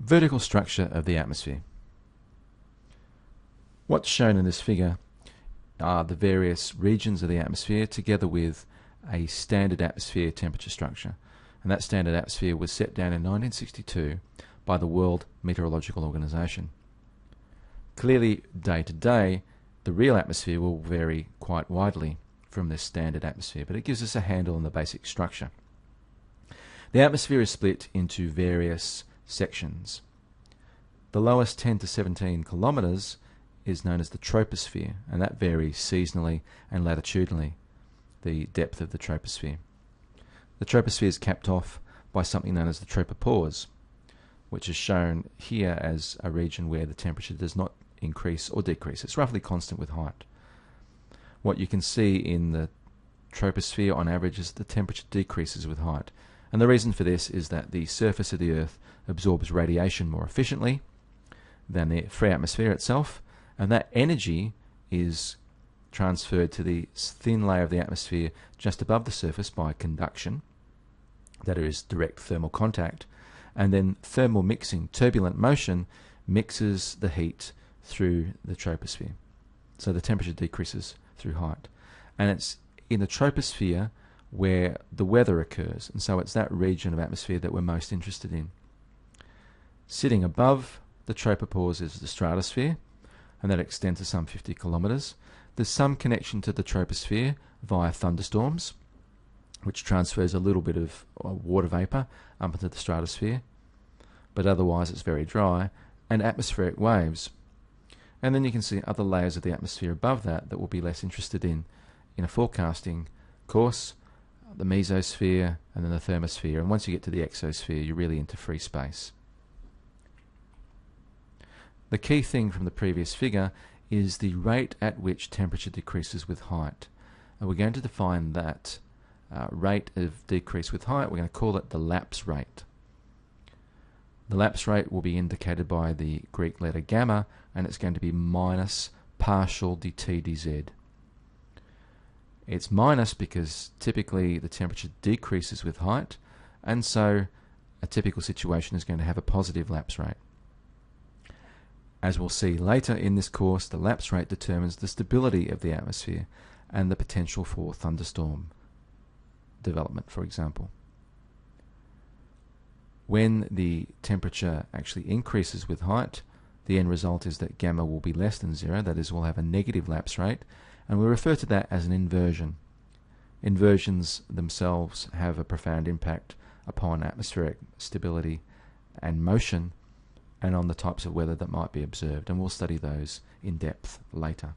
Vertical structure of the atmosphere. What's shown in this figure are the various regions of the atmosphere together with a standard atmosphere temperature structure. And that standard atmosphere was set down in 1962 by the World Meteorological Organization. Clearly, day to day, the real atmosphere will vary quite widely from this standard atmosphere, but it gives us a handle on the basic structure. The atmosphere is split into various sections. The lowest 10 to 17 kilometers is known as the troposphere, and that varies seasonally and latitudinally, the depth of the troposphere. The troposphere is capped off by something known as the tropopause, which is shown here as a region where the temperature does not increase or decrease. It's roughly constant with height. What you can see in the troposphere on average is the temperature decreases with height. And the reason for this is that the surface of the Earth absorbs radiation more efficiently than the free atmosphere itself, and that energy is transferred to the thin layer of the atmosphere just above the surface by conduction, that is direct thermal contact, and then thermal mixing, turbulent motion, mixes the heat through the troposphere. So the temperature decreases through height. And it's in the troposphere where the weather occurs, and so it's that region of atmosphere that we're most interested in. Sitting above the tropopause is the stratosphere, and that extends to some 50 kilometers. There's some connection to the troposphere via thunderstorms, which transfers a little bit of water vapor up into the stratosphere, but otherwise it's very dry, and atmospheric waves. And then you can see other layers of the atmosphere above that we'll be less interested in a forecasting course, the mesosphere and then the thermosphere, and once you get to the exosphere you're really into free space. The key thing from the previous figure is the rate at which temperature decreases with height. And we're going to define that rate of decrease with height. We're going to call it the lapse rate. The lapse rate will be indicated by the Greek letter gamma, and it's going to be minus partial dt dz. It's minus because typically the temperature decreases with height, and so a typical situation is going to have a positive lapse rate. As we'll see later in this course, the lapse rate determines the stability of the atmosphere and the potential for thunderstorm development, for example. When the temperature actually increases with height, the end result is that gamma will be less than 0, that is, we'll have a negative lapse rate, and we refer to that as an inversion. Inversions themselves have a profound impact upon atmospheric stability and motion, and on the types of weather that might be observed, and we'll study those in depth later.